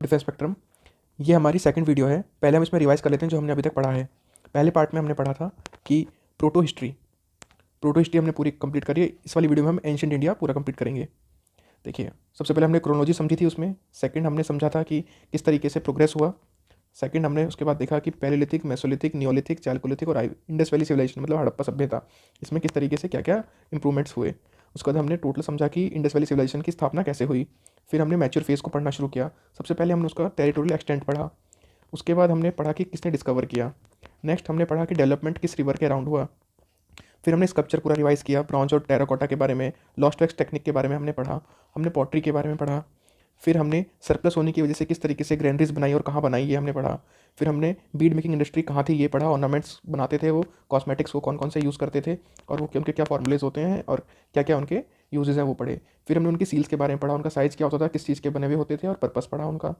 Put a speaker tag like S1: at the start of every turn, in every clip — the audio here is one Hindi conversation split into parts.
S1: Defence spectrum. ये हमारी सेकंड वीडियो है। पहले हम इसमें रिवाइज कर लेते हैं जो हमने अभी तक पढ़ा है। पहले पार्ट में हमने पढ़ा था कि प्रोटो हिस्ट्री हमने पूरी कंप्लीट करी है। इस वाली वीडियो में हम एंशिएंट इंडिया पूरा कंप्लीट करेंगे। देखिए, सबसे पहले हमने क्रोनोलॉजी समझी थी उसमें। सेकंड हमने समझा था कि किस तरीके से प्रोग्रेस हुआ। सेकंड हमने उसके बाद देखा कि पैलेलिथिक, मेसोलिथिक, नियोलिथिक, चैल्कोलिथिक और इंडस वैली सिविलाइजेशन मतलब हड़प्पा सभ्यता, इसमें किस तरीके से क्या क्या इंप्रूवमेंट्स हुए। उसके बाद हमने टोटल समझा कि इंडस वैली सिविलाइजेशन की स्थापना कैसे हुई। फिर हमने मैच्योर फेज़ को पढ़ना शुरू किया। सबसे पहले हमने उसका टेरिटोरियल एक्सटेंट पढ़ा। उसके बाद हमने पढ़ा कि किसने डिस्कवर किया। नेक्स्ट हमने पढ़ा कि डेवलपमेंट किस रिवर के अराउंड हुआ। फिर हमने स्कल्पचर पूरा रिवाइज किया, ब्रॉन्ज और टेराकोटा के बारे में, लॉस्ट वैक्स टेक्निक के बारे में हमने पढ़ा। हमने पॉटरी के बारे में पढ़ा। फिर हमने सरप्लस होने की वजह से किस तरीके से ग्रैंडरीज बनाई और कहाँ बनाई ये हमने पढ़ा। फिर हमने बीड मेकिंग इंडस्ट्री कहाँ थी ये पढ़ा। ऑर्नामेंट्स बनाते थे वो, कॉस्मेटिक्स वो कौन कौन से यूज़ करते थे और वो उनके क्या फॉर्मूलेज होते हैं और क्या क्या उनके यूजेस हैं वो पढ़े। फिर हमने उनकी सील्स के बारे में पढ़ा, उनका साइज़ क्या होता था, किस चीज़ के बने हुए होते थे और पर्पस पढ़ा उनका।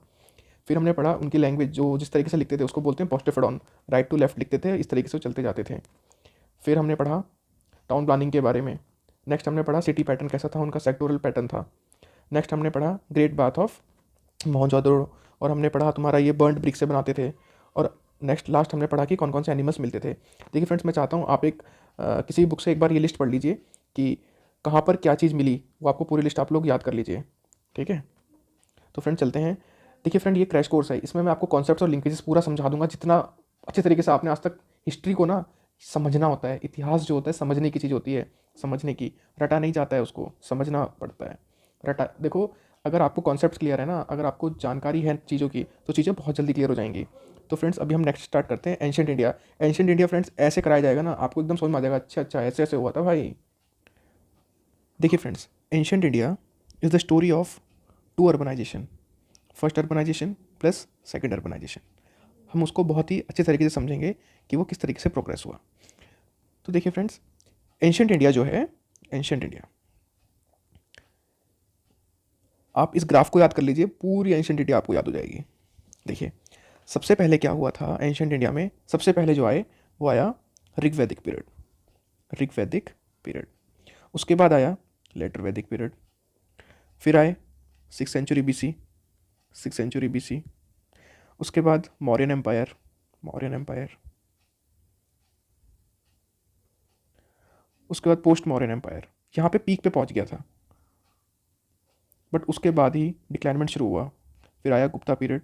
S1: फिर हमने पढ़ा उनकी लैंग्वेज, जो जिस तरीके से लिखते थे उसको बोलते हैं पोस्टेफेडॉन, राइट टू लेफ्ट लिखते थे, इस तरीके से चलते जाते थे। फिर हमने पढ़ा टाउन प्लानिंग के बारे में। नेक्स्ट हमने पढ़ा सिटी पैटर्न कैसा था, उनका सेक्टोरल पैटर्न था। नेक्स्ट हमने पढ़ा ग्रेट बाथ ऑफ मोहनजोदड़ो और हमने पढ़ा तुम्हारा ये बर्न्ड ब्रिक से बनाते थे। और नेक्स्ट लास्ट हमने पढ़ा कि कौन कौन से एनिमल्स मिलते थे। देखिए फ्रेंड्स, मैं चाहता हूँ आप एक किसी बुक से एक बार ये लिस्ट पढ़ लीजिए कि कहाँ पर क्या चीज़ मिली, वो आपको पूरी लिस्ट आप लोग याद कर लीजिए, ठीक है। तो फ्रेंड चलते हैं। देखिए फ्रेंड, ये क्रैश कोर्स है, इसमें मैं आपको कॉन्सेप्ट्स और लिंकेजेस पूरा समझा दूंगा। जितना अच्छे तरीके से आपने आज तक हिस्ट्री को ना समझना होता है, इतिहास जो होता है समझने की चीज़ होती है, समझने की, रटा नहीं जाता है, उसको समझना पड़ता है। रटा देखो, अगर आपको कॉन्सेप्ट्स क्लियर है ना, अगर आपको जानकारी है चीज़ों की, तो चीज़ें बहुत जल्दी क्लियर हो जाएंगी। तो फ्रेंड्स अभी हम नेक्स्ट स्टार्ट करते हैं ancient India. Ancient India friends ऐसे कराया जाएगा ना, आपको एकदम समझ में आ जाएगा, अच्छा अच्छा ऐसे ऐसे हुआ था भाई। देखिए friends, ancient India is the story of two urbanisation, first urbanisation plus second urbanisation. हम उसको बहुत ही अच्छे तरीके से समझेंगे कि वो किस तरीके से प्रोग्रेस हुआ। तो देखिए फ्रेंड्स, एंशिएंट इंडिया जो है, एंशिएंट इंडिया, आप इस ग्राफ को याद कर लीजिए, पूरी एंशिएंट इंडिया आपको याद हो जाएगी। देखिए, सबसे पहले क्या हुआ था एंशिएंट इंडिया में, सबसे पहले जो आए वो आया ऋग्वैदिक पीरियड, ऋग्वैदिक पीरियड। उसके बाद आया लेटर वैदिक पीरियड। फिर आए 6th century BC, 6th century BC। उसके बाद मौर्यन एम्पायर, मौर्यन एम्पायर। उसके बाद पोस्ट मौर्यन एम्पायर, यहाँ पे पीक पे पहुँच गया था, बट उसके बाद ही डिक्लाइनमेंट शुरू हुआ। फिर आया Gupta period,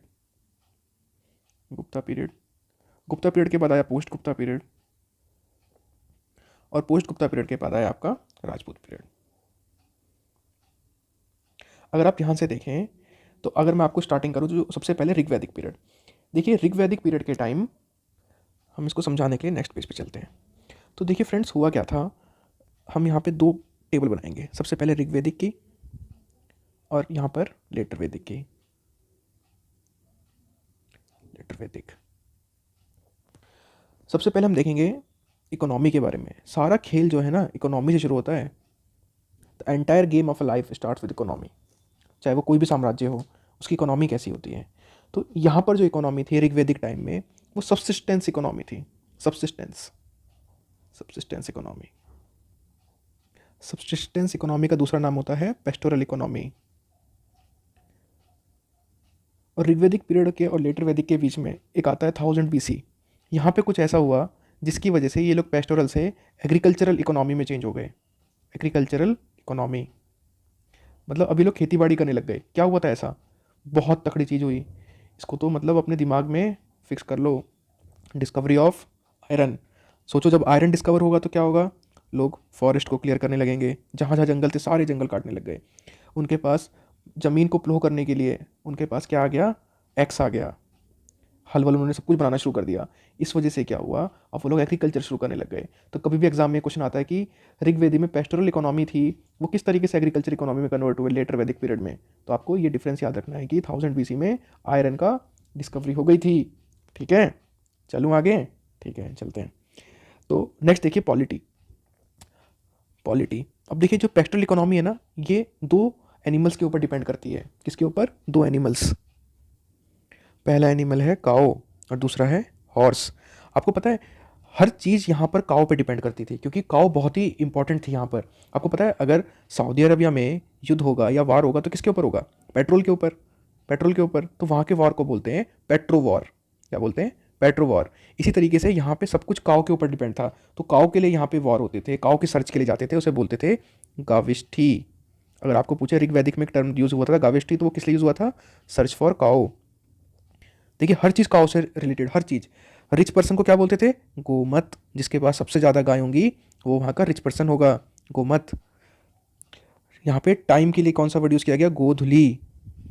S1: Gupta period. Gupta period के बाद आया पोस्ट गुप्ता पीरियड, और पोस्ट गुप्ता पीरियड के बाद आया आपका राजपूत पीरियड। अगर आप यहाँ से देखें तो अगर मैं आपको स्टार्टिंग करूँ तो सबसे पहले ऋग्वैदिक पीरियड। देखिए ऋग्वैदिक पीरियड के टाइम, हम इसको समझाने के लिए नेक्स्ट पेज पे चलते हैं। तो देखिए फ्रेंड्स, हुआ क्या था, हम यहाँ पे दो टेबल बनाएंगे, सबसे पहले ऋग्वैदिक की और यहाँ पर लेटर वैदिक की, लेटर वैदिक। सबसे पहले हम देखेंगे इकोनॉमी के बारे में। सारा खेल जो है ना इकोनॉमी से शुरू होता है। The entire game of a life starts with economy. चाहे वो कोई भी साम्राज्य हो, उसकी इकोनॉमी कैसी होती है। तो यहाँ पर जो इकोनॉमी थी ऋग्वैदिक टाइम में, वो सबसिस्टेंस इकोनॉमी थी। Subsistence, subsistence economy. Subsistence economy का दूसरा नाम होता है पेस्टोरल इकोनॉमी। और ऋग्वैदिक पीरियड के और लेटर वैदिक के बीच में एक आता है 1000 BC। यहाँ पे कुछ ऐसा हुआ जिसकी वजह से ये लोग पेस्टोरल से एग्रीकल्चरल इकोनॉमी में चेंज हो गए। एग्रीकल्चरल इकोनॉमी मतलब अभी लोग खेती बाड़ी करने लग गए। क्या हुआ था ऐसा, बहुत तकड़ी चीज़ हुई, इसको तो मतलब अपने दिमाग में फिक्स कर लो, डिस्कवरी ऑफ आयरन। सोचो जब आयरन डिस्कवर होगा तो क्या होगा, लोग फॉरेस्ट को क्लियर करने लगेंगे, जहाँ जहाँ जंगल थे सारे जंगल काटने लग गए। उनके पास ज़मीन को प्लो करने के लिए उनके पास क्या आ गया, एक्स आ गया, हल वल, उन्होंने सब कुछ बनाना शुरू कर दिया। इस वजह से क्या हुआ, अब वो लोग एग्रीकल्चर शुरू करने लग गए। तो कभी भी एग्जाम में क्वेश्चन आता है कि ऋग्वेदी में पेस्टोरल इकोनॉमी थी, वो किस तरीके से एग्रीकल्चर इकोनॉमी में कन्वर्ट हुए लेटर वैदिक पीरियड में। तो आपको ये डिफरेंस याद रखना है कि 1000 BC में आयरन का डिस्कवरी हो गई थी, ठीक है। चलूँ आगे, ठीक है चलते हैं। तो नेक्स्ट देखिए पॉलिटी, पॉलिटी। अब देखिए जो पेस्टोरल इकोनॉमी है ना, ये दो एनिमल्स के ऊपर डिपेंड करती है। किसके ऊपर, दो एनिमल्स। पहला एनिमल है काओ और दूसरा है हॉर्स। आपको पता है हर चीज़ यहाँ पर काओ पे डिपेंड करती थी, क्योंकि काओ बहुत ही इंपॉर्टेंट थी यहाँ पर। आपको पता है अगर सऊदी अरबिया में युद्ध होगा या वार होगा तो किसके ऊपर होगा, पेट्रोल के ऊपर। पेट्रोल के ऊपर, तो वहाँ के वॉर को बोलते हैं पेट्रो वॉर। क्या बोलते हैं? Petro war. इसी तरीके से यहाँ पे सब कुछ काऊ के ऊपर डिपेंड था, तो काऊ के लिए यहाँ पे वॉर होते थे, काऊ की सर्च के लिए जाते थे, उसे बोलते थे गाविष्ठी। अगर आपको पूछे ऋग्वैदिक में एक टर्म यूज हुआ था गाविष्ठी, तो वो किस लिए यूज हुआ था? सर्च फॉर काऊ। देखिए हर चीज़ काऊ से रिलेटेड, हर चीज़। रिच पर्सन को क्या बोलते थे? गोमत। जिसके पास सबसे ज़्यादा गाय होंगी वो वहाँ का रिच पर्सन होगा, गोमत। यहाँ पे टाइम के लिए कौन सा वर्ड यूज़ किया गया? गोधुली।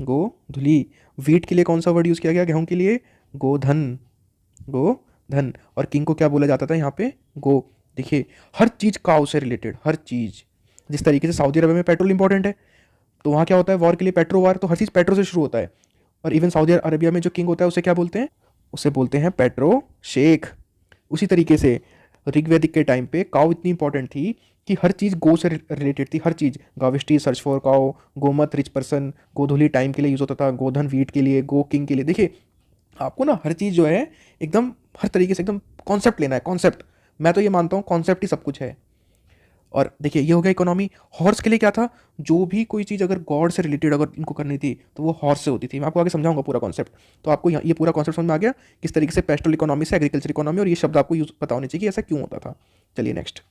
S1: गोधुली। वीट के लिए कौन सा वर्ड यूज़ किया गया? गेहूं के लिए गोधन। गोधन। और किंग को क्या बोला जाता था यहाँ पे? गो। देखिए हर चीज़ काऊ से रिलेटेड, हर चीज़। जिस तरीके से सऊदी अरब में पेट्रोल इंपॉर्टेंट है, तो वहाँ क्या होता है? वॉर के लिए पेट्रो वार, तो हर चीज़ पेट्रो से शुरू होता है। और इवन सऊदी अरबिया में जो किंग होता है उसे क्या बोलते हैं? उसे बोलते हैं पेट्रो शेख। उसी तरीके से ऋग्वैदिक के टाइम पे काऊ इतनी इंपॉर्टेंट थी कि हर चीज़ गो से रिलेटेड थी, हर चीज़। गाविष्टी सर्च फॉर काऊ, गोमत रिच पर्सन, गोधुली टाइम के लिए यूज़ होता था, गोधन वीट के लिए, गो किंग के लिए। देखिए आपको ना हर चीज़ जो है एकदम हर तरीके से एकदम कॉन्सेप्ट लेना है, कॉन्सेप्ट। मैं तो ये मानता हूँ कॉन्सेप्ट ही सब कुछ है। और देखिए ये हो गया इकोनॉमी। हॉर्स के लिए क्या था? जो भी कोई चीज़ अगर गॉड से रिलेटेड अगर इनको करनी थी तो वो हॉर्स से होती थी। मैं आपको आगे समझाऊंगा पूरा कॉन्सेप्ट। तो आपको ये पूरा कॉन्सेप्ट समझ में आ गया किस तरीके से पेस्टल इकोनॉमी से एग्रीकल्चर इकोनॉमी, और ये शब्द आपको यूज पता होने चाहिए कि ऐसा क्यों होता था। चलिए नेक्स्ट।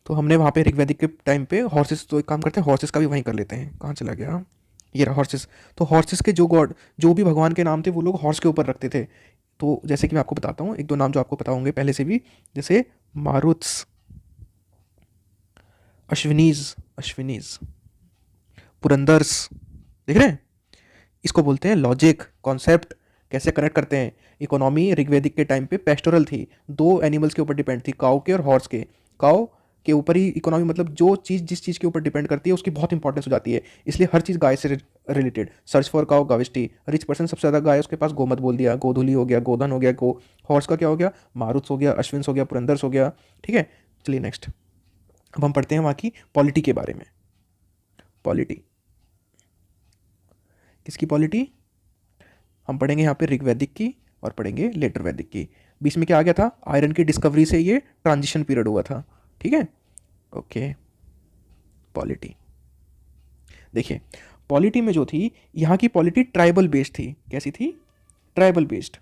S1: तो हमने वहाँ पे ऋग्वैदिक के टाइम पे हॉर्सेस, तो एक काम करते हैं हॉर्सेस का भी वहीं कर लेते हैं। कहाँ चला गया? ये रहा हॉर्सेस। तो हॉर्सेस के जो गॉड, जो भी भगवान के नाम थे वो लोग हॉर्स के ऊपर रखते थे। तो जैसे कि मैं आपको बताता हूँ एक दो नाम जो आपको पता होंगे पहले से भी, जैसे मारुत्स, अश्विनीज, अश्विनीज, पुरंदर्स। देख रहे हैं? इसको बोलते हैं लॉजिक, कॉन्सेप्ट। कैसे कनेक्ट करते हैं? इकोनॉमी ऋग्वैदिक के टाइम पे पेस्टोरल थी, दो एनिमल्स के ऊपर डिपेंड थी, काऊ के और हॉर्स के। काऊ के ऊपर ही इकोनॉमी, मतलब जो चीज़ जिस चीज़ के ऊपर डिपेंड करती है उसकी बहुत इंपॉर्टेंस हो जाती है, इसलिए हर चीज़ गाय से रिलेटेड। सर्च फॉर काऊ गाविष्टी। रिच पर्सन सबसे ज़्यादा गाय उसके पास, गोमत बोल दिया, गोधुली हो गया, गोधन हो गया, गो। हॉर्स का क्या हो गया? मारुत्स हो गया, अश्विन्स हो गया, पुरंदर्स हो गया। ठीक है, चलिए नेक्स्ट। अब हम पढ़ते हैं वहाँ की पॉलिटी के बारे में। पॉलिटी, किसकी पॉलिटी? हम पढ़ेंगे यहाँ पे ऋग्वैदिक की और पढ़ेंगे लेटर वैदिक की। बीच में क्या आ गया था? आयरन की डिस्कवरी से ये ट्रांजिशन पीरियड हुआ था। ठीक है, ओके। पॉलिटी, देखिए पॉलिटी में जो थी, यहाँ की पॉलिटी ट्राइबल बेस्ड थी। कैसी थी? Tribal based.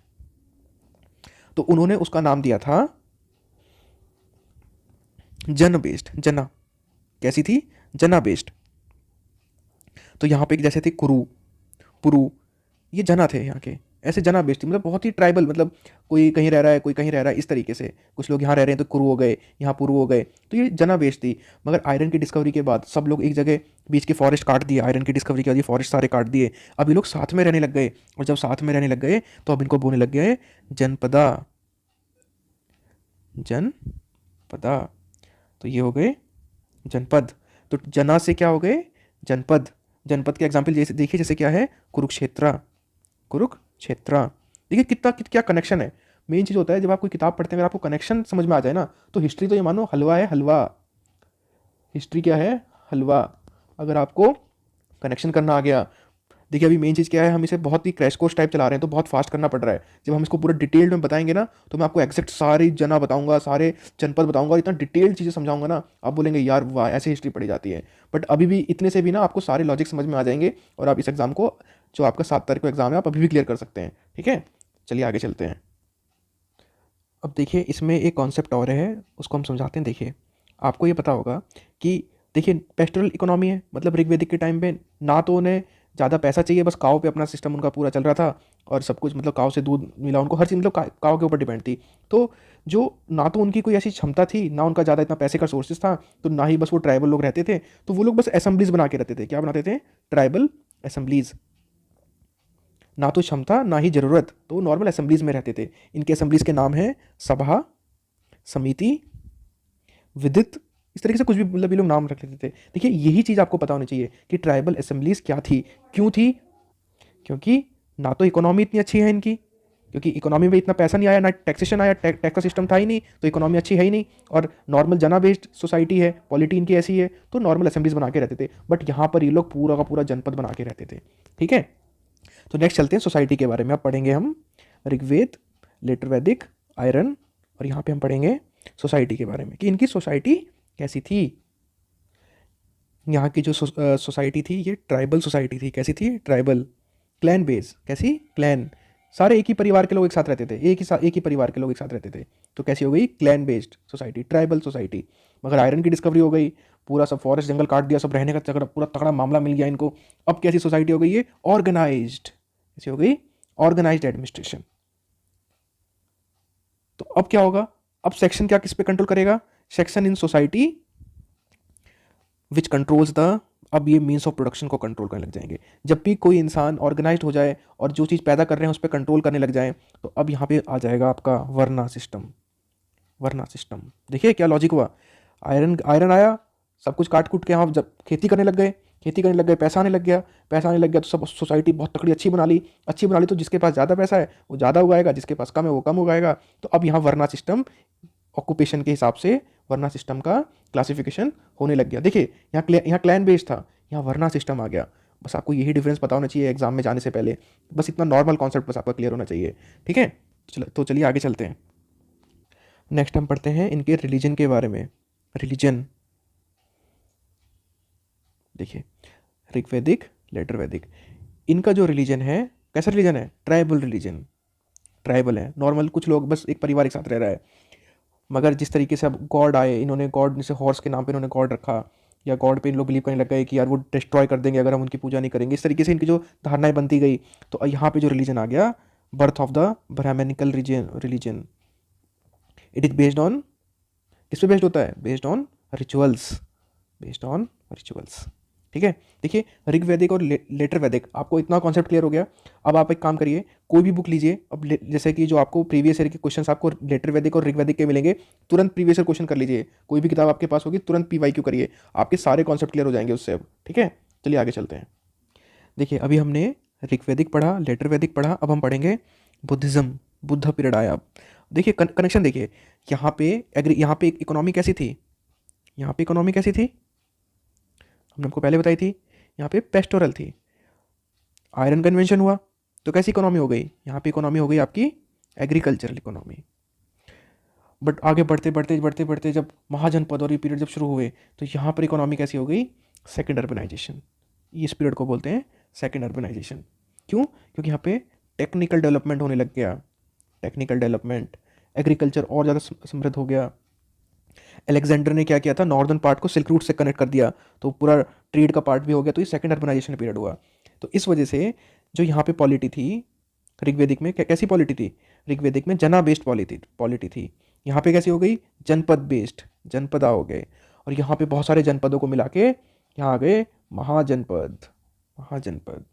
S1: तो उन्होंने उसका नाम दिया था जन बेस्ड, जना। कैसी थी? जना बेस्ड। तो यहाँ पे जैसे थे कुरु, पुरु, ये जना थे यहाँ के। ऐसे जना बेस्ड थी, मतलब बहुत ही ट्राइबल, मतलब कोई कहीं रह रहा है, कोई कहीं रह रहा है, इस तरीके से। कुछ लोग यहाँ रह रहे हैं तो कुरु हो गए, यहाँ पुरु हो गए, तो ये जना बेस्ड थी। मगर आयरन की डिस्कवरी के बाद सब लोग एक जगह बीच के फॉरेस्ट काट दिए। आयरन की डिस्कवरी के बाद ये फॉरेस्ट सारे काट दिए। अब ये लोग साथ में रहने लग गए, और जब साथ में रहने लग गए तो अब इनको बोलने लग गया है जनपदा। जनपदा, तो ये हो गए जनपद। तो जना से क्या हो गए? जनपद। जनपद के एग्जाम्पल जैसे देखिए, जैसे क्या है? कुरुक्षेत्र, कुरुक्षेत्र। देखिए कितना क्या कनेक्शन है। मेन चीज़ होता है जब आप कोई किताब पढ़ते हैं, अगर आपको कनेक्शन समझ में आ जाए ना, तो हिस्ट्री तो ये मानो हलवा है, हलवा। हिस्ट्री क्या है? हलवा। अगर आपको कनेक्शन करना आ गया। देखिए अभी मेन चीज़ क्या है, हम इसे बहुत ही क्रैश कोर्स टाइप चला रहे हैं, तो बहुत फास्ट करना पड़ रहा है। जब हम इसको पूरा डिटेल्ड में बताएंगे ना, तो मैं आपको एग्जैक्ट सारी जना बताऊंगा, सारे जनपद बताऊंगा, और इतना डिटेल्ड चीज़ें समझाऊंगा ना, आप बोलेंगे यार वाह, ऐसे हिस्ट्री पढ़ी जाती है। बट अभी भी इतने से भी ना आपको सारे लॉजिक समझ में आ जाएंगे, और आप इस एग्जाम को, जो आपका 7 तारीख को एग्जाम है, आप अभी भी क्लियर कर सकते हैं। ठीक है, चलिए आगे चलते हैं। अब देखिए इसमें एक कॉन्सेप्ट और है, उसको हम समझाते हैं। देखिए आपको ये पता होगा कि देखिए पेस्टोरल इकोनॉमी है, मतलब ऋग्वैदिक के टाइम पे ना तो उन्हें ज़्यादा पैसा चाहिए, बस काव पे अपना सिस्टम उनका पूरा चल रहा था, और सब कुछ मतलब काव से दूध मिला उनको, हर चीज़ मतलब काव के ऊपर डिपेंड थी। तो जो ना तो उनकी कोई ऐसी क्षमता थी, ना उनका ज़्यादा इतना पैसे का सोर्सेज था, तो ना ही बस वो ट्राइबल लोग रहते थे, तो वो लोग बस असेंबलीज बना के रहते थे। क्या बनाते थे? Tribal assemblies. ना तो क्षमता ना ही ज़रूरत, तो नॉर्मल असेंबलीज में रहते थे। इनके असेंबलीज के नाम है सभा, समिति, विदित, इस तरीके से कुछ भी, मतलब ये लोग नाम रख लेते थे। देखिए यही चीज़ आपको पता होनी चाहिए कि ट्राइबल असेंबलीज क्या थी, क्यों थी। क्योंकि ना तो इकोनॉमी इतनी अच्छी है इनकी, क्योंकि इकोनॉमी में इतना पैसा नहीं आया, ना टैक्सेशन आया, टैक्स का सिस्टम था ही नहीं, तो इकोनॉमी अच्छी है ही नहीं, और नॉर्मल जना बेस्ड सोसाइटी है, पॉलिटी इनकी ऐसी है, तो नॉर्मल असेंबलीज बना के रहते थे। बट यहाँ पर ये लोग पूरा का पूरा जनपद बना के रहते थे। ठीक है, तो नेक्स्ट चलते हैं सोसाइटी के बारे में। अब पढ़ेंगे हम ऋग्वेद, लेटर वैदिक, आयरन, और यहाँ पे हम पढ़ेंगे सोसाइटी के बारे में कि इनकी सोसाइटी कैसी थी। यहाँ की जो सोसाइटी थी ये ट्राइबल सोसाइटी थी। कैसी थी? Tribal, clan base. कैसी? क्लैन, सारे एक ही परिवार के लोग एक साथ रहते थे, एक ही परिवार के लोग एक साथ रहते थे। तो कैसी हो गई? Clan based society, tribal society. मगर आयरन की डिस्कवरी हो गई, पूरा सब फॉरेस्ट जंगल काट दिया, सब रहने का तगड़ा पूरा तगड़ा मामला मिल गया इनको। अब कैसी सोसाइटी हो गई? ये ऑर्गेनाइज्ड। कैसी हो गई? Organised administration. तो अब क्या होगा? अब सेक्शन क्या किस पे कंट्रोल करेगा? Section in society which controls the, अब ये मीन्स ऑफ प्रोडक्शन को कंट्रोल करने लग जाएंगे। जब भी कोई इंसान ऑर्गेनाइज्ड हो जाए और जो चीज़ पैदा कर रहे हैं उस पर कंट्रोल करने लग जाए, तो अब यहाँ पे आ जाएगा आपका वर्ना सिस्टम। वर्ना सिस्टम, देखिए क्या लॉजिक हुआ। आयरन आयरन आया, सब कुछ काट कूट के यहाँ जब खेती करने लग गए, पैसा आने लग गया, तो सब सोसाइटी बहुत तकड़ी अच्छी बना ली। तो जिसके पास ज़्यादा पैसा है वो ज़्यादा उगाएगा, जिसके पास कम है वो कम उगाएगा। तो अब यहाँ वर्ना सिस्टम ऑक्यूपेशन के हिसाब से वर्ना सिस्टम का क्लासिफिकेशन होने लग गया। देखिए यहाँ क्लैन बेस्ड था, यहाँ वर्ना सिस्टम आ गया। बस आपको यही डिफरेंस पता होना चाहिए एग्जाम में जाने से पहले, बस इतना नॉर्मल कॉन्सेप्ट बस आपका क्लियर होना चाहिए। ठीक है, तो चलिए आगे चलते हैं। नेक्स्ट हम पढ़ते हैं इनके रिलीजन के बारे में। रिलीजन देखिए, ऋग्वैदिक, लेटर वैदिक। इनका जो रिलीजन है, कैसा रिलीजन है? Tribal religion. ट्राइबल है, नॉर्मल कुछ लोग बस एक परिवार एक साथ रह रहा है। मगर जिस तरीके से अब गॉड आए, इन्होंने गॉड, जैसे हॉर्स के नाम पे इन्होंने गॉड रखा, या गॉड पे इन लोग बिलीव करने लग गए कि यार वो डिस्ट्रॉय कर देंगे अगर हम उनकी पूजा नहीं करेंगे। इस तरीके से इनकी जो धारणाएं बनती गई, तो यहाँ पे जो रिलीजन आ गया, birth of the Brahmanical religion. It is based on, किस पे बेस्ड होता है? Based on rituals, based on rituals. ठीक है, देखिए ऋग्वैदिक और लेटर वैदिक, आपको इतना कॉन्सेप्ट क्लियर हो गया। अब आप एक काम करिए, कोई भी बुक लीजिए, अब जैसे कि जो आपको प्रीवियस ईयर के क्वेश्चंस आपको लेटर वैदिक और ऋग्वैदिक के मिलेंगे, तुरंत प्रीवियस ईयर क्वेश्चन कर लीजिए। कोई भी किताब आपके पास होगी, तुरंत PYQ करिए, आपके सारे कॉन्सेप्ट क्लियर हो जाएंगे उससे। अब ठीक है, चलिए आगे चलते हैं। देखिए अभी हमने ऋग्वैदिक पढ़ा, लेटर वैदिक पढ़ा, अब हम पढ़ेंगे बुद्धिज्म। बुद्ध पीरियड आया। अब देखिए कनेक्शन देखिए, यहाँ पे इकोनॉमी कैसी थी? यहाँ पे इकोनॉमी कैसी थी? हमने आपको पहले बताई थी, यहाँ पे पेस्टोरल थी। आयरन कन्वेंशन हुआ तो कैसी इकोनॉमी हो गई? यहाँ पे इकोनॉमी हो गई आपकी एग्रीकल्चरल इकोनॉमी। बट आगे बढ़ते जब महाजनपद और ये पीरियड जब शुरू हुए, तो यहाँ पर इकोनॉमी कैसी हो गई? Second urbanisation. इस पीरियड को बोलते हैं सेकेंड अर्बनाइजेशन। क्यों? क्योंकि यहाँ पे टेक्निकल डेवलपमेंट होने लग गया। टेक्निकल डेवलपमेंट, एग्रीकल्चर और ज़्यादा समृद्ध हो गया। अलेक्जेंडर ने क्या किया था? नॉर्दर्न पार्ट को सिल्क रूट से कनेक्ट कर दिया, तो पूरा ट्रेड का पार्ट भी हो गया। तो ये सेकंड अर्बनाइजेशन पीरियड हुआ। तो इस वजह से जो यहाँ पे पॉलिटी थी ऋग्वैदिक में, कैसी पॉलिटी थी? ऋग्वैदिक में जना बेस्ड पॉलिटी थी। यहाँ पे कैसी हो गई? जनपद बेस्ड, जनपदा हो गए। और यहाँ पे बहुत सारे जनपदों को मिला के यहाँ आ गए महाजनपद। महाजनपद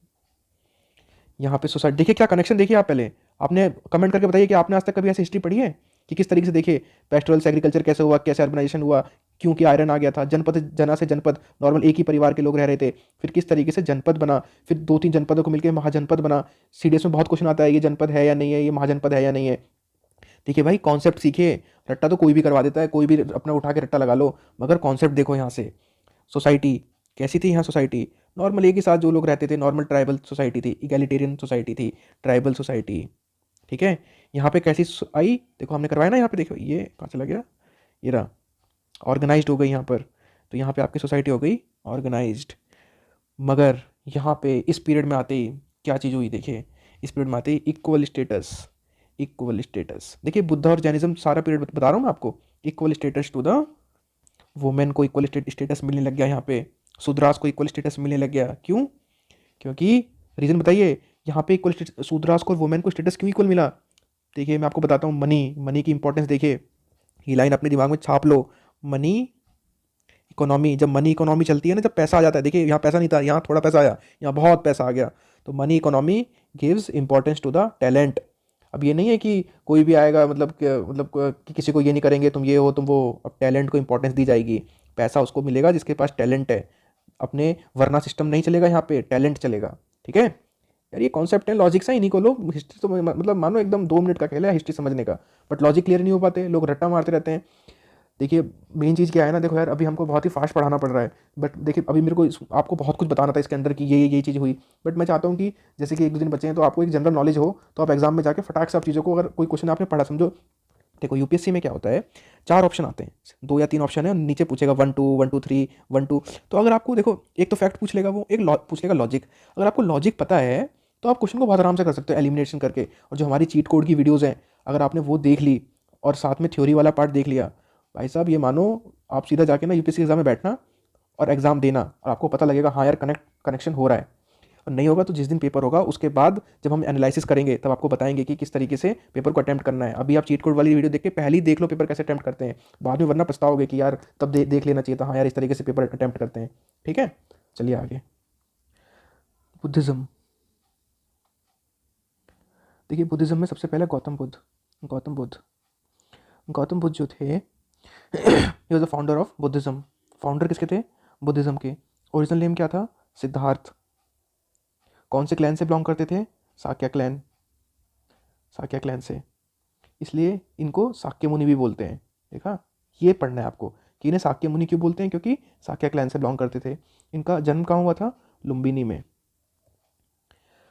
S1: यहाँ पे सोसाइटी, देखिए क्या कनेक्शन, देखिए आप पहले आपने कमेंट करके बताइए कि आपने आज तक कभी ऐसी हिस्ट्री पढ़ी है कि किस तरीके से, देखिए पेस्टोरल से एग्रीकल्चर कैसे हुआ, कैसे अर्बनाइजेशन हुआ, क्योंकि आयरन आ गया था। जनपद, जना से जनपद, नॉर्मल एक ही परिवार के लोग रह रहे थे, फिर किस तरीके से जनपद बना, फिर 2-3 जनपदों को मिलकर महाजनपद बना। CDS में बहुत क्वेश्चन आता है, ये जनपद है या नहीं है, ये महाजनपद है या नहीं है। देखिए भाई कॉन्सेप्ट सीखिए, रट्टा तो कोई भी करवा देता है, कोई भी अपना उठा के रट्टा लगा लो, मगर कॉन्सेप्ट देखो। यहाँ से सोसाइटी कैसी थी? यहाँ सोसाइटी नॉर्मल एक ही साथ जो लोग रहते थे, नॉर्मल ट्राइबल सोसाइटी थी, इगैलिटेरियन सोसाइटी थी, ट्राइबल सोसाइटी। ठीक है, यहाँ पे कैसी आई? देखो हमने करवाया ना, यहाँ पे देखो ये कहाँ चला गया, ये रहा, ऑर्गेनाइज्ड हो गई यहाँ पर। तो यहाँ पे आपकी सोसाइटी हो गई ऑर्गेनाइज्ड। मगर यहाँ पे इस पीरियड में आते ही क्या चीज़ हुई? देखिए इस पीरियड में आते ही इक्वल स्टेटस। इक्वल स्टेटस, देखिए बुद्ध और जैनिज्म सारा पीरियड बता रहा हूँ मैं आपको। Equal status to the women को इक्वल स्टेटस मिलने लग गया यहाँ पे, शूद्रास को इक्वल स्टेटस मिलने लग गया। क्यों? क्योंकि रीजन बताइए, यहाँ पे इक्वल शूद्रास को और वुमेन को स्टेटस क्यों इक्वल मिला? देखिए मैं आपको बताता हूँ, मनी की इंपॉर्टेंस देखिए, ये लाइन अपने दिमाग में छाप लो। मनी इकोनॉमी, जब मनी इकोनॉमी चलती है ना, जब पैसा आ जाता है, देखिए यहाँ पैसा नहीं था, यहाँ थोड़ा पैसा आया, यहाँ बहुत पैसा आ गया। तो money economy gives importance to the talent. अब ये नहीं है कि कोई भी आएगा, कि किसी को ये नहीं करेंगे, तुम ये हो तुम वो। अब टैलेंट को इंपॉर्टेंस दी जाएगी, पैसा उसको मिलेगा जिसके पास टैलेंट है। अपने वरना सिस्टम नहीं चलेगा, यहाँ पे टैलेंट चलेगा। ठीक है यार, ये कॉन्सेप्ट है, लॉजिक सा, इन्हीं को लोग हिस्ट्री तो मतलब मानो एकदम 2 मिनट का खेल है हिस्ट्री समझने का, बट लॉजिक क्लियर नहीं हो पाते, लोग रट्टा मारते रहते हैं। देखिए मेन चीज़ क्या है ना, देखो यार अभी हमको बहुत ही फास्ट पढ़ाना पड़ रहा है, बट देखिए अभी मेरे को आपको बहुत कुछ बताना था इसके अंदर कि ये चीज़ हुई। बट मैं चाहता हूँ कि जैसे कि 1-2 दिन बचे हैं, तो आपको एक जनरल नॉलेज हो, तो आप एग्जाम में जाके फटाक से आप चीज़ों को, अगर कोई क्वेश्चन आपने पढ़ा, समझो देखो यूपीएससी में क्या होता है, 4 ऑप्शन आते हैं, 2 या 3 ऑप्शन है, नीचे पूछेगा 1 2 1 2 3 1 2। तो अगर आपको देखो एक तो फैक्ट पूछ लेगा वो, एक पूछ लेगा लॉजिक। अगर आपको लॉजिक पता है तो आप क्वेश्चन को बहुत आराम से कर सकते हो एलिमिनेशन करके। और जो हमारी चीट कोड की वीडियोज़ हैं, अगर आपने वो देख ली और साथ में थ्योरी वाला पार्ट देख लिया, भाई साहब ये मानो आप सीधा जाके ना यूपीएससी एग्जाम में बैठना और एग्ज़ाम देना, और आपको पता लगेगा हाँ यार कनेक्शन हो रहा है। और नहीं होगा तो जिस दिन पेपर होगा उसके बाद जब हम एनालिसिस करेंगे तब आपको बताएंगे कि किस तरीके से पेपर को अटेम्प्ट करना है। अभी आप चीट कोड वाली वीडियो देख के पहले ही देख लो पेपर कैसे अटेम्प्ट करते हैं, बाद में वरना पछताओगे कि यार तब देख लेना चाहिए था, हाँ यार इस तरीके से पेपर अटेम्प्ट करते हैं। ठीक है, चलिए आगे। बुद्धिज़्म, देखिए बुद्धिज़्म में सबसे पहले गौतम बुद्ध। गौतम बुद्ध जो थे he was the founder of Buddhism. Founder किसके थे? बुद्धिज़्म के। ओरिजिनल नेम क्या था? सिद्धार्थ। कौन से क्लैन से बिलोंग करते थे? साक्य क्लैन, साक्य क्लैन से, इसलिए इनको साक्य मुनि भी बोलते हैं। देखा, ये पढ़ना है आपको कि इन्हें साक्य मुनि क्यों बोलते हैं, क्योंकि साक्य क्लैन से बिलोंग करते थे। इनका जन्म कहाँ हुआ था? लुम्बिनी में।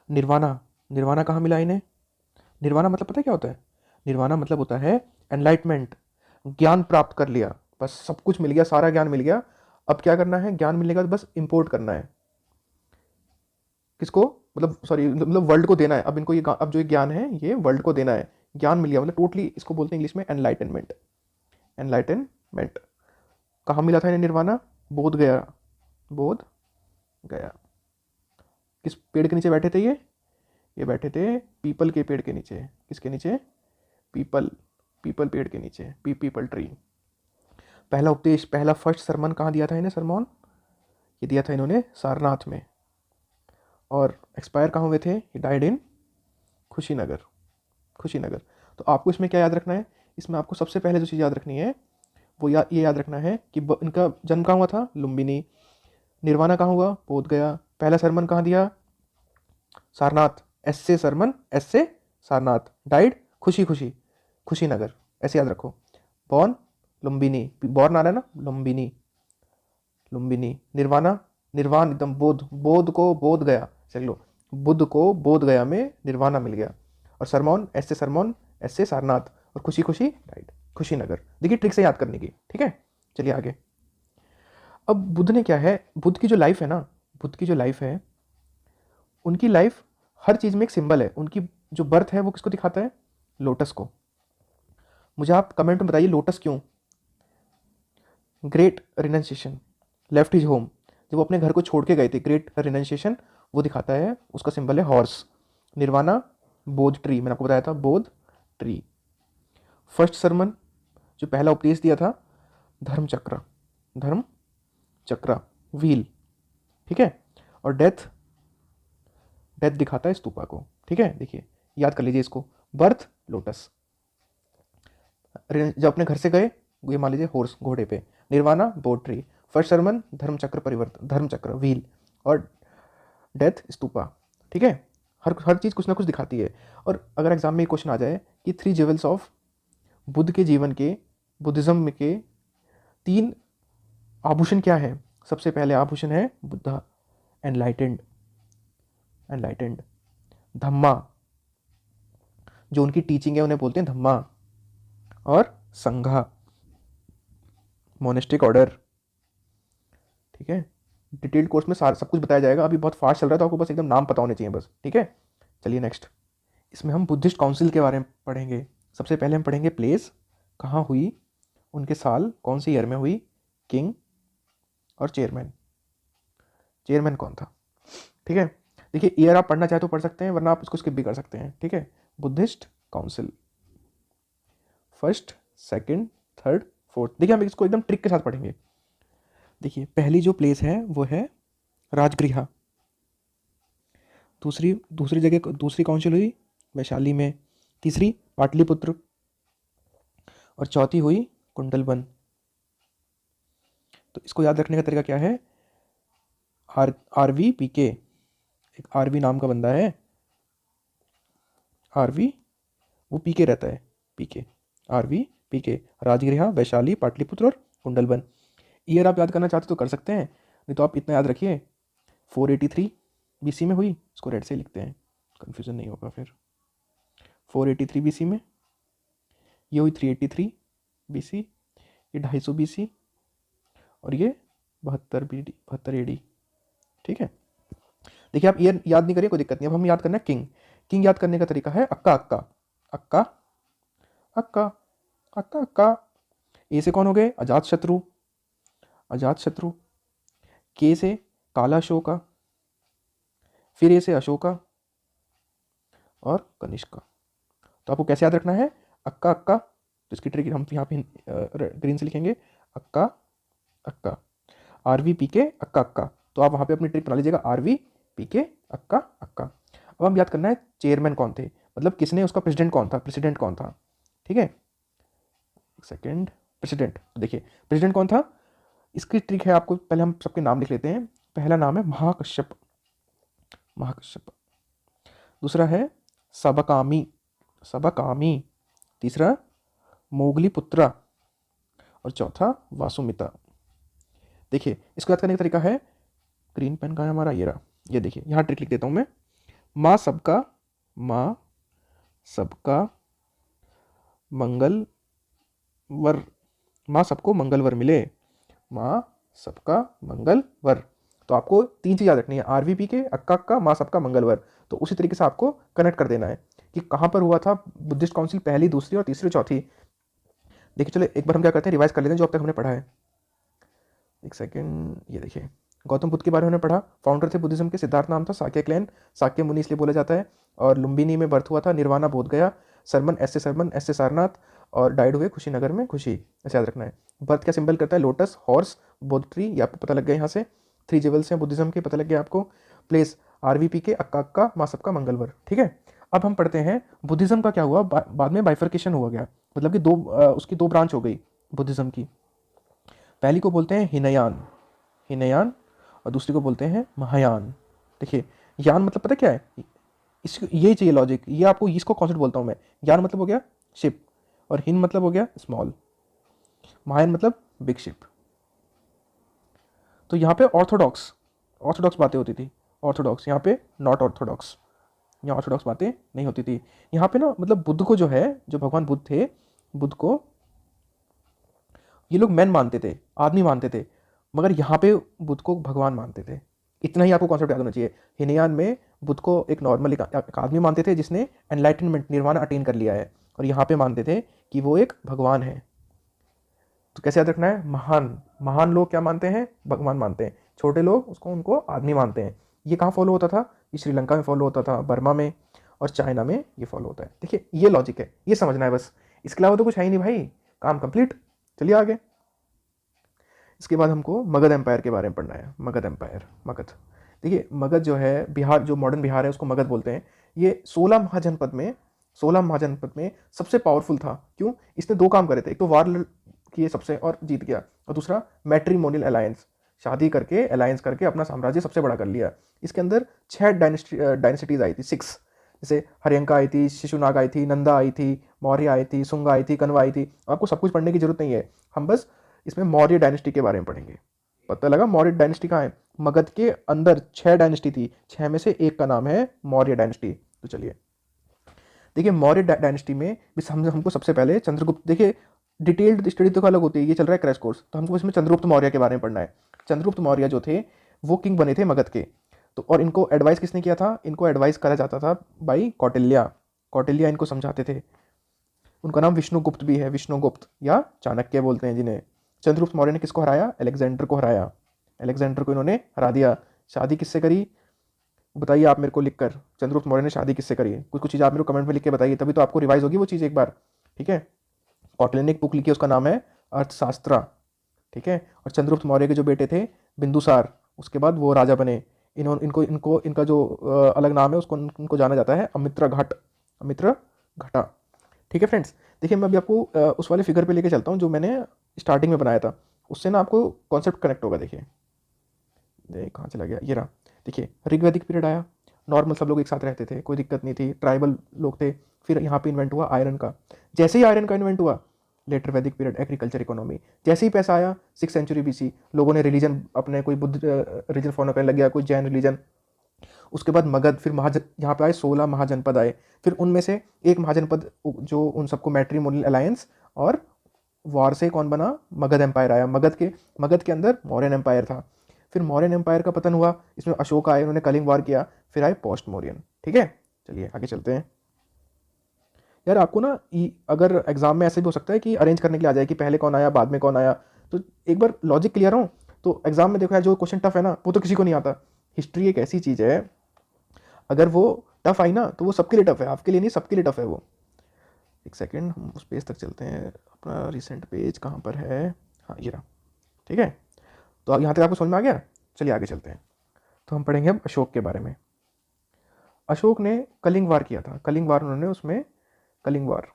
S1: निर्वाणा, निर्वाणा कहाँ मिला इन्हें? निर्वाणा मतलब पता है क्या होता है? निर्वाणा मतलब होता है एनलाइटमेंट, ज्ञान प्राप्त कर लिया, बस सब कुछ मिल गया, सारा ज्ञान मिल गया। अब क्या करना है? ज्ञान मिलने के बाद बस इंपोर्ट करना है। किसको? मतलब सॉरी, मतलब वर्ल्ड को देना है। अब इनको ये अब जो ज्ञान है ये वर्ल्ड को देना है। ज्ञान मिल गया मतलब टोटली, इसको बोलते हैं इंग्लिश में एनलाइटनमेंट। एनलाइटनमेंट। कहाँ मिला था इन्हें निर्वाणा? बोध गया। बोध गया। किस पेड़ के नीचे बैठे थे ये बैठे थे पीपल के पेड़ के नीचे। किसके नीचे? पीपल, पीपल पेड़ के नीचे, पीपल ट्री। पहला उपदेश, पहला फर्स्ट सरमन कहाँ दिया था इन्हें? सरमन ये दिया था इन्होंने सारनाथ में। और एक्सपायर कहाँ हुए थे? He died in Kushinagar. Kushinagar. तो आपको इसमें क्या याद रखना है? इसमें आपको सबसे पहले जो चीज़ याद रखनी है वो ये याद रखना है कि इनका जन्म कहाँ हुआ था? लुम्बिनी। निर्वाणा कहाँ हुआ? बोध गया। पहला सरमन कहाँ दिया? सारनाथ। एस से सरमन, एस से सारनाथ। डाइड खुशीनगर, ऐसे याद रखो। बॉर्न लुम्बिनी, बॉर्न आ रहा है ना, लुम्बिनी, लुम्बिनी। निर्वाणा, निर्वाण एकदम बोध को बोध गया, चल लो, बुद्ध को बोध गया में निर्वाणा मिल गया। और सरमौन, ऐसे सरमौन, ऐसे सारनाथ। और खुशी राइट, खुशीनगर। देखिए ट्रिक से याद करने की। ठीक है, चलिए आगे। अब बुद्ध ने क्या है, बुद्ध की जो लाइफ है ना, बुद्ध की जो लाइफ है, उनकी लाइफ हर चीज़ में एक सिंबल है। उनकी जो बर्थ है वो किसको दिखाता है? लोटस को। मुझे आप कमेंट में बताइए लोटस क्यों? Great renunciation, left his home, जब वो अपने घर को छोड़ के गए थे, ग्रेट रिनाउंसिएशन वो दिखाता है, उसका सिंबल है हॉर्स। निर्वाणा बोध ट्री, मैंने आपको बताया था बोध ट्री। फर्स्ट सरमन जो पहला उपदेश दिया था, धर्म चक्र, धर्म चक्र, व्हील। ठीक है, और डेथ, डेथ दिखाता है स्तूपा को। ठीक है, देखिए याद कर लीजिए इसको। बर्थ लोटस, जब अपने घर से गए ये मान लीजिए हॉर्स, घोड़े पे। निर्वाणा बोध ट्री। फर्स्ट सरमन धर्म चक्र परिवर्तन, धर्म चक्र व्हील। और डेथ स्तूपा। ठीक है, हर चीज़ कुछ ना कुछ दिखाती है। और अगर एग्जाम में क्वेश्चन आ जाए कि 3 जेवल्स ऑफ बुद्ध के जीवन के, बुद्धिज्म के 3 आभूषण क्या है? सबसे पहले आभूषण है बुद्धा, एनलाइटेंड, एनलाइटेंड। धम्मा, जो उनकी टीचिंग है उन्हें बोलते हैं धम्मा। और संघा, मोनेस्टिक ऑर्डर। ठीक है, डिटेल्ड कोर्स में सब कुछ बताया जाएगा, अभी बहुत फास्ट चल रहा है तो आपको बस एकदम नाम पता होने चाहिए बस। ठीक है, चलिए नेक्स्ट। इसमें हम बुद्धिस्ट काउंसिल के बारे में पढ़ेंगे। सबसे पहले हम पढ़ेंगे प्लेस, कहाँ हुई, उनके साल कौन से ईयर में हुई, किंग और चेयरमैन, चेयरमैन कौन था। ठीक है, देखिए ईयर आप पढ़ना चाहे तो पढ़ सकते हैं, वरना आप इसको स्किप भी कर सकते हैं। ठीक है, Buddhist council, first, second, third, fourth. देखिए हम इसको एकदम ट्रिक के साथ पढ़ेंगे। देखिए पहली जो प्लेस है वो है राजगृहा। दूसरी जगह, दूसरी काउंसिल हुई वैशाली में। तीसरी पाटलिपुत्र। और चौथी हुई कुंडलबन। तो इसको याद रखने का तरीका क्या है? आरवी पीके, एक आरवी नाम का बंदा है, आरवी, वो पीके रहता है, पीके, आरवी पीके। राजगृहा, वैशाली, पाटलिपुत्र और कुंडलबन। ईयर आप याद करना चाहते तो कर सकते हैं, नहीं तो आप इतना याद रखिए 483 बीसी में हुई। इसको रेड से लिखते हैं, कंफ्यूजन नहीं होगा फिर। 483 बीसी में ये हुई 383 BC, ये 250 BC, और ये 72 AD। ठीक है, देखिए आप ये याद नहीं करिए, कोई दिक्कत नहीं। अब हम याद करना है किंग। किंग याद करने का तरीका है अक्का अक्का अक्का अक्का अक्का अक्का। ए से कौन हो गए? अजात शत्रु, अजात शत्रु। के से काला अशोका, फिर ए से अशोका और कनिष्का। तो आपको कैसे याद रखना है? अक्का अक्का, तो इसकी ट्रिक हम यहाँ पे ग्रीन से लिखेंगे, अक्का अक्का, RVPK अक्का अक्का। तो आप वहाँ पे अपनी ट्रिक बना लीजिएगा, RVPK अक्का अक्का। अब हम याद करना है चेयरमैन कौन थे, मतलब किसने, उसका प्रेसिडेंट कौन था, प्रेसिडेंट कौन था। ठीक है, एक सेकेंड, प्रेसिडेंट। देखिए प्रेसिडेंट कौन था, इसकी ट्रिक है आपको, पहले हम सबके नाम लिख लेते हैं। पहला नाम है महाकश्यप, महाकश्यप। दूसरा है सबकामी, सबकामी। तीसरा मोगली पुत्रा, और चौथा वासुमिता। देखिए इसको याद करने का तरीका है, ग्रीन पेन का है हमारा, ये रहा। ये देखिए यहाँ ट्रिक लिख देता हूँ मैं, माँ सबका, माँ सबका मंगल वर, माँ सबको मंगल वर मिले, माँ सबका मंगल वर। तो आपको 3 चीज़ याद रखनी है, RVPK अक्का अक्का, माँ सबका मंगल वर। तो उसी तरीके से आपको कनेक्ट कर देना है कि कहाँ पर हुआ था बुद्धिस्ट काउंसिल, पहली, दूसरी और तीसरी, चौथी। देखिए चलो एक बार हम क्या करते हैं, रिवाइज कर लेते हैं जो अब तक हमने पढ़ा है। एक सेकेंड, ये देखिए गौतम बुद्ध के बारे में हमने पढ़ा, फाउंडर थे बुद्धिज्म के, सिद्धार्थ नाम था, साक्य क्लैन, साक्य मुनि इसलिए बोला जाता है, और लुम्बिनी में बर्थ हुआ था, निर्वाणा बोध गया, सरमन एस ए सारनाथ, और डाइड हुए खुशीनगर में, खुशी, ऐसे याद रखना है। बर्थ क्या सिंबल करता है, लोटस, हॉर्स, बोध ट्री, ये आपको पता लग गया यहाँ से। 3 जेवल्स हैं बुद्धिज्म के, पता लग गया आपको। प्लेस RVPK अक्का अक्का, माँ सबका मंगलवर। ठीक है, अब हम पढ़ते हैं बुद्धिज्म का क्या हुआ, बाद में बाइफर्केशन हुआ गया, मतलब कि उसकी 2 ब्रांच हो गई बुद्धिज्म की। पहली को बोलते हैं हिनयान, हिनयान, और दूसरी को बोलते हैं महायान। देखिए यान मतलब पता क्या है, इसको ये चाहिए लॉजिक, ये आपको इसको कॉन्सेप्ट बोलता हूँ मैं। यान मतलब हो गया शिप, और हिन मतलब हो गया स्मॉल, महायान मतलब बिग शिप। तो यहाँ पे ऑर्थोडॉक्स, ऑर्थोडॉक्स बातें होती थी, ऑर्थोडॉक्स, यहाँ पे नॉट ऑर्थोडॉक्स, यहाँ ऑर्थोडॉक्स बातें नहीं होती थी। यहाँ पे ना मतलब बुद्ध को जो है, जो भगवान बुद्ध थे, बुद्ध को ये लोग मैन मानते थे, आदमी मानते थे, मगर यहाँ पे बुद्ध को भगवान मानते थे। इतना ही आपको कॉन्सेप्ट याद होना चाहिए। हिनयान में बुद्ध को एक नॉर्मल एक आदमी मानते थे जिसने एनलाइटनमेंट, निर्वाण अटेन कर लिया है, और यहाँ पे मानते थे कि वो एक भगवान है। तो कैसे याद रखना है, महान, महान लोग क्या मानते हैं, भगवान मानते हैं, छोटे लोग उसको, उनको आदमी मानते हैं। ये कहाँ फॉलो होता था, ये श्रीलंका में फॉलो होता था, बर्मा में, और चाइना में ये फॉलो होता है। देखिए ये लॉजिक है, ये समझना है बस, इसके अलावा तो कुछ है ही नहीं भाई, काम कंप्लीट। चलिए आगे। इसके बाद हमको मगध एम्पायर के बारे में पढ़ना है। मगध एम्पायर, मगध। देखिए मगध जो है, बिहार, जो मॉडर्न बिहार है उसको मगध बोलते हैं। ये 16 महाजनपद में, 16 महाजनपद में सबसे पावरफुल था। क्यों? इसने 2 काम करे थे, एक तो वार किए सबसे और जीत गया, और दूसरा मैट्रिमोनियल अलायंस, शादी करके, अलायंस करके अपना साम्राज्य सबसे बड़ा कर लिया। इसके अंदर 6 डायनेस्टीज आई थी, 6, जैसे हरियंका आई थी, शिशुनाग आई थी, नंदा आई थी, मौर्य आई थी, सुंगा आई थी, कन्वा आई थी। आपको सब कुछ पढ़ने की जरूरत नहीं है, हम बस इसमें मौर्य डायनेस्टी के बारे में पढ़ेंगे। पता लगा मौर्य डायनेस्टी कहाँ है? मगध के अंदर 6 डायनेस्टी थी, 6 में से एक का नाम है मौर्य डायनेस्टी। तो चलिए देखिए, मौर्य डायनेस्टी में हमको सबसे पहले चंद्रगुप्त, देखिए डिटेल्ड स्टडी तो अलग होती है, ये चल रहा है क्रैश कोर्स, तो हमको इसमें चंद्रगुप्त मौर्य के बारे में पढ़ना है। चंद्रगुप्त मौर्य जो थे वो किंग बने थे मगध के। तो और इनको एडवाइस किसने किया था? इनको एडवाइस करा जाता था भाई कौटिल्या, कौटिल्या इनको समझाते थे। उनका नाम विष्णुगुप्त भी है, विष्णुगुप्त या चाणक्य बोलते हैं जिन्हें। चंद्रगुप्त मौर्य ने किसको हराया? अलेक्जेंडर को हराया, अलेक्जेंडर को इन्होंने हरा दिया। शादी किससे करी बताइए आप मेरे को लिखकर, चंद्रगुप्त मौर्य ने शादी किससे करी? कुछ चीज़ आप मेरे को कमेंट में लिख के बताइए, तभी तो आपको रिवाइज होगी वो चीज़ एक बार। ठीक है, कौटिल्य ने एक बुक लिखी, उसका नाम है अर्थशास्त्र। ठीक है, और चंद्रगुप्त मौर्य के जो बेटे थे बिंदुसार, उसके बाद वो राजा बने। इनका जो अलग नाम है उसको इनको जाना जाता है अमित्र घट, अमित्र घटा। ठीक है फ्रेंड्स, देखिए मैं अभी आपको उस वाले फिगर पे लेके चलता हूँ जो मैंने स्टार्टिंग में बनाया था, उससे ना आपको कॉन्सेप्ट कनेक्ट होगा। देखिए कहाँ चला गया, ये रहा। देखिए ऋग्वैदिक पीरियड आया, नॉर्मल सब लोग एक साथ रहते थे, कोई दिक्कत नहीं थी, ट्राइबल लोग थे। फिर यहाँ पे इन्वेंट हुआ आयरन का। जैसे ही आयरन का इन्वेंट हुआ, लेटर वैदिक पीरियड, एग्रीकल्चर इकोनॉमी। जैसे ही पैसा आया 6th सेंचुरी BC, लोगों ने रिलीजन अपने, कोई बुद्ध रिलीजन फॉलो करने लग गया, कोई जैन रिलीजन। उसके बाद मगध, फिर यहाँ पे आए 16 महाजनपद आए, फिर उनमें से एक महाजनपद जो उन सबको मैट्रिमोनियल अलायंस और वॉर से कौन बना, मगध एम्पायर आया। मगध के अंदर मौर्यन एम्पायर था। फिर मौर्यन एम्पायर का पतन हुआ, इसमें अशोक आए, उन्होंने कलिंग वॉर किया, फिर आए पोस्ट मौर्यन। ठीक है, चलिए आगे चलते हैं। यार आपको ना अगर एग्जाम में ऐसे भी हो सकता है कि अरेंज करने के लिए आ जाए कि पहले कौन आया बाद में कौन आया, तो एक बार लॉजिक क्लियर हो तो एग्जाम में देखो यार, जो क्वेश्चन टफ है ना वो तो किसी को नहीं आता। हिस्ट्री एक ऐसी चीज़ है, अगर वो टफ आई ना तो वो सबके लिए टफ है, आपके लिए नहीं, सबके लिए टफ है वो। एक सेकेंड, हम उस पेज तक चलते हैं, अपना रिसेंट पेज कहाँ पर है, हाँ ये रहा। ठीक है, तो अब यहाँ तक आपको समझ में आ गया। चलिए आगे चलते हैं। तो हम पढ़ेंगे अब अशोक के बारे में। अशोक ने कलिंग वार किया था, कलिंग वार उन्होंने उसमें कलिंग वार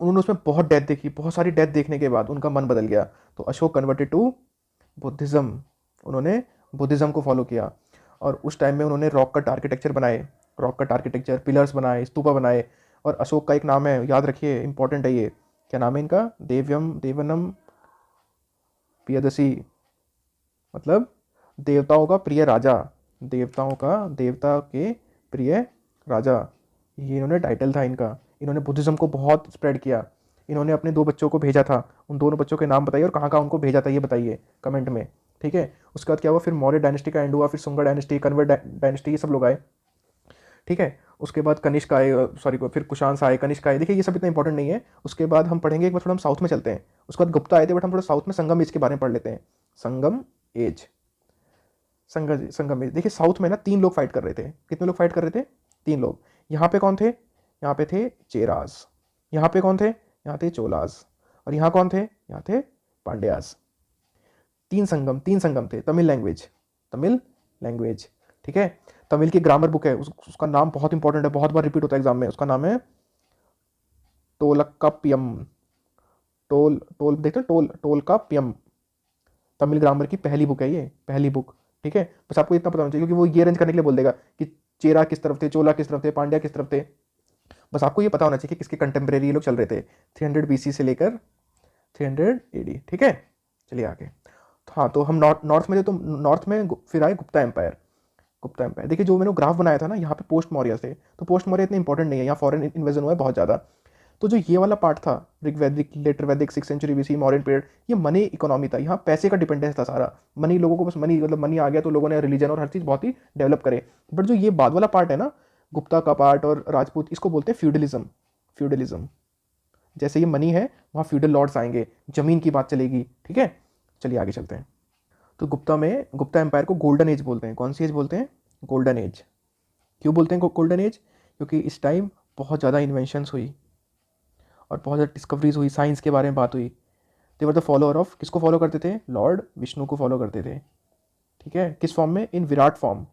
S1: उन्होंने उसमें बहुत डेथ देखी, बहुत सारी डेथ देखने के बाद उनका मन बदल गया, तो अशोक कन्वर्टेड टू बुद्धिज़्म, उन्होंने बुद्धिज़्म को फॉलो किया। और उस टाइम में उन्होंने रॉक कट आर्किटेक्चर बनाए, रॉक कट आर्किटेक्चर, पिलर्स बनाए, स्तूपा बनाए। और अशोक का एक नाम है, याद रखिए, इंपॉर्टेंट है ये, क्या नाम है इनका, देवनम पियदसी, मतलब देवताओं का प्रिय राजा, देवता के प्रिय राजा, ये इन्होंने टाइटल था इनका। इन्होंने बुद्धिज़्म को बहुत स्प्रेड किया। इन्होंने अपने 2 बच्चों को भेजा था, उन दोनों बच्चों के नाम बताइए और कहाँ उनको भेजा था ये बताइए कमेंट में। ठीक है, उसके बाद क्या हुआ, फिर मौर्य डायनेस्टी का एंड हुआ, फिर सुंगा डायनेस्टी, कन्वर डायनेस्टी, ये सब लोग आए। ठीक है, उसके बाद कनिष्क आए, सॉरी फिर कुशांस आए, कनिष्क आए। देखिए ये सब इतना इंपॉर्टेंट नहीं है। उसके बाद हम पढ़ेंगे, एक बार थोड़ा हम साउथ में चलते हैं। उसके बाद गुप्ता आए थे, बट हम थोड़ा साउथ में संगम एज के बारे में पढ़ लेते हैं। संगम एज, संगम एज। देखिए साउथ में ना 3 लोग फाइट कर रहे थे। कितने लोग फाइट कर रहे थे, 3 लोग। यहाँ पे कौन थे, यहाँ पे थे चेराज, यहाँ पे कौन थे, यहाँ थे चोलाज, और यहाँ कौन थे, यहाँ थे पांड्यास। 3 संगम थे। तमिल लैंग्वेज। ठीक है, तमिल की ग्रामर बुक है, उसका नाम बहुत इंपॉर्टेंट है, बहुत बार रिपीट होता है एग्जाम में। उसका नाम है टोलक्काप्पियम, देखते हैं, टोलकाप्पियम। तमिल ग्रामर की पहली बुक है ये, पहली बुक। ठीक है, बस आपको इतना पता होना चाहिए, क्योंकि वो ये अरेंज करने के लिए बोल देगा कि चेरा किस तरफ थे, चोला किस तरफ थे, पांड्या किस तरफ थे। बस आपको ये पता होना चाहिए कि किसके कंटेम्प्रेरी ये लोग चल रहे थे, 300 BC से लेकर 300 AD। ठीक है, चलिए आगे। हाँ, तो हम नॉर्थ में थे, तो नॉर्थ में फिर आए गुप्ता एम्पायर। देखिए जो मैंने ग्राफ बनाया था ना, यहाँ पे पोस्ट मौर्य थे, तो पोस्ट मौर्य इतने इंपॉर्टेंट नहीं है, यहाँ फॉरेन इन्वेजन हुआ है बहुत ज़्यादा। तो जो ये वाला पार्ट था, ऋग्वैदिक, लेटर वैदिक, 6th century BC, modern period, ये मनी इकोनॉमी था। यहाँ पैसे का डिपेंडेंस था सारा, मनी, लोगों को बस मनी, मतलब मनी आ गया तो लोगों ने रिलीजन और हर चीज़ बहुत ही डेवलप करे। बट जो ये बाद वाला पार्ट है ना, गुप्ता का पार्ट और राजपूत, इसको बोलते हैं फ्यूडलिज्म। जैसे ये मनी है, वहाँ फ्यूडल लॉर्ड्स आएंगे, जमीन की बात चलेगी। ठीक है, चलिए आगे चलते हैं। तो गुप्ता एम्पायर को गोल्डन एज बोलते हैं। कौन सी एज बोलते हैं, गोल्डन एज। क्यों बोलते हैं गोल्डन एज, क्योंकि इस टाइम बहुत ज़्यादा इन्वेंशंस हुई और बहुत ज़्यादा डिस्कवरीज हुई, साइंस के बारे में बात हुई। दे वर द फॉलोअर ऑफ, किसको फॉलो करते थे, लॉर्ड विष्णु को फॉलो करते थे। ठीक है, किस फॉर्म में, इन विराट फॉर्म।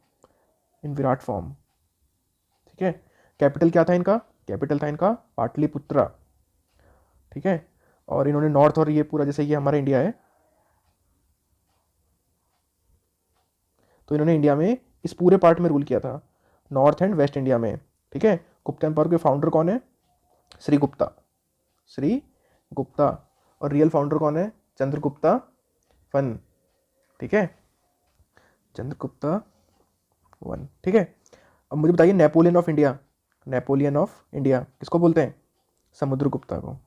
S1: ठीक है, कैपिटल क्या था इनका, पाटलिपुत्रा। ठीक है, और इन्होंने नॉर्थ और ये पूरा, जैसे ये हमारा इंडिया है, तो इन्होंने इंडिया में इस पूरे पार्ट में रूल किया था, नॉर्थ एंड वेस्ट इंडिया में। ठीक है, गुप्ता एम्पायर के फाउंडर कौन है, श्री गुप्ता, और रियल फाउंडर कौन है, चंद्रगुप्ता वन। ठीक है, चंद्रगुप्ता वन। ठीक है, अब मुझे बताइए नेपोलियन ऑफ इंडिया किसको बोलते हैं, समुद्रगुप्ता को,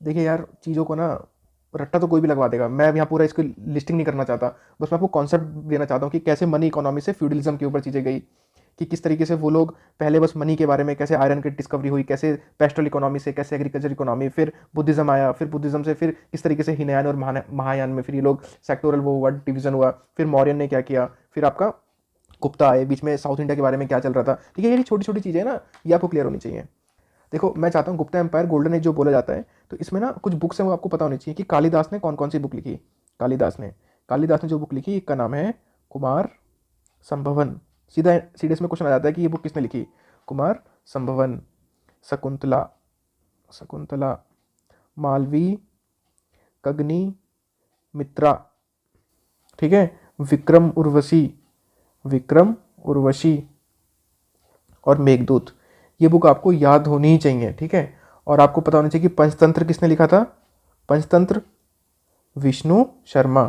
S1: देखिए यार चीज़ों को ना रट्टा तो कोई भी लगवा देगा, मैं यहाँ पूरा इसको लिस्टिंग नहीं करना चाहता, बस मैं आपको कॉन्सेप्ट देना चाहता हूँ कि कैसे मनी इकोनॉमी से फ्यूडलिज्म के ऊपर चीज़ें गई, कि किस तरीके से वो लोग पहले बस मनी के बारे में, कैसे आयरन की डिस्कवरी हुई, कैसे पेस्टल इकोनॉमी से, कैसे एग्रीकल्चर इकोनॉमी, फिर बुद्धिज्म आया, फिर बुद्धिज्म से फिर किस तरीके से हीनयान और महायान में फिर ये लोग सेक्टोरल वो हुआ, डिवीजन हुआ, फिर मौर्यन ने क्या किया, फिर आपका गुप्ता आए, बीच में साउथ इंडिया के बारे में क्या चल रहा था। ठीक है, ये छोटी छोटी चीज़ें ना, ये आपको क्लियर होनी चाहिए। देखो मैं चाहता हूँ गुप्ता एम्पायर गोल्डन एज जो बोला जाता है, तो इसमें ना कुछ बुक्स हैं वो आपको पता होनी चाहिए कि कालिदास ने कौन कौन सी बुक लिखी। कालिदास ने जो बुक लिखी, का नाम है कुमार संभवन। सीधा इसमें क्वेश्चन आ जाता है कि ये बुक किसने लिखी, कुमार संभवन। शकुंतला, मालवी, कग्नि मित्रा। ठीक है, विक्रम उर्वशी और मेघदूत, ये बुक आपको याद होनी ही चाहिए। ठीक है, और आपको पता होना चाहिए कि पंचतंत्र किसने लिखा था, विष्णु शर्मा।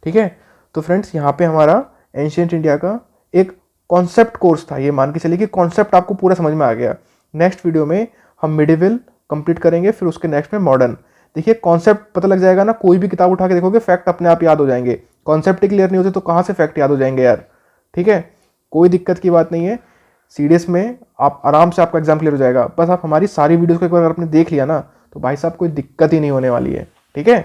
S1: ठीक है, तो फ्रेंड्स यहाँ पे हमारा एंशियंट इंडिया का एक कॉन्सेप्ट कोर्स था, ये मान के चलिए कि कॉन्सेप्ट आपको पूरा समझ में आ गया। नेक्स्ट वीडियो में हम मिडिवल कंप्लीट करेंगे, फिर उसके नेक्स्ट में मॉडर्न। देखिए कॉन्सेप्ट पता लग जाएगा ना, कोई भी किताब उठा के देखोगे फैक्ट अपने आप याद हो जाएंगे। कॉन्सेप्ट ही क्लियर नहीं होते तो कहाँ से फैक्ट याद हो जाएंगे यार। ठीक है, कोई दिक्कत की बात नहीं है, सीडीएस में आप आराम से आपका एग्जाम क्लियर हो जाएगा। बस आप हमारी सारी वीडियोस को एक बार आपने देख लिया ना तो भाई साहब कोई दिक्कत ही नहीं होने वाली है। ठीक है।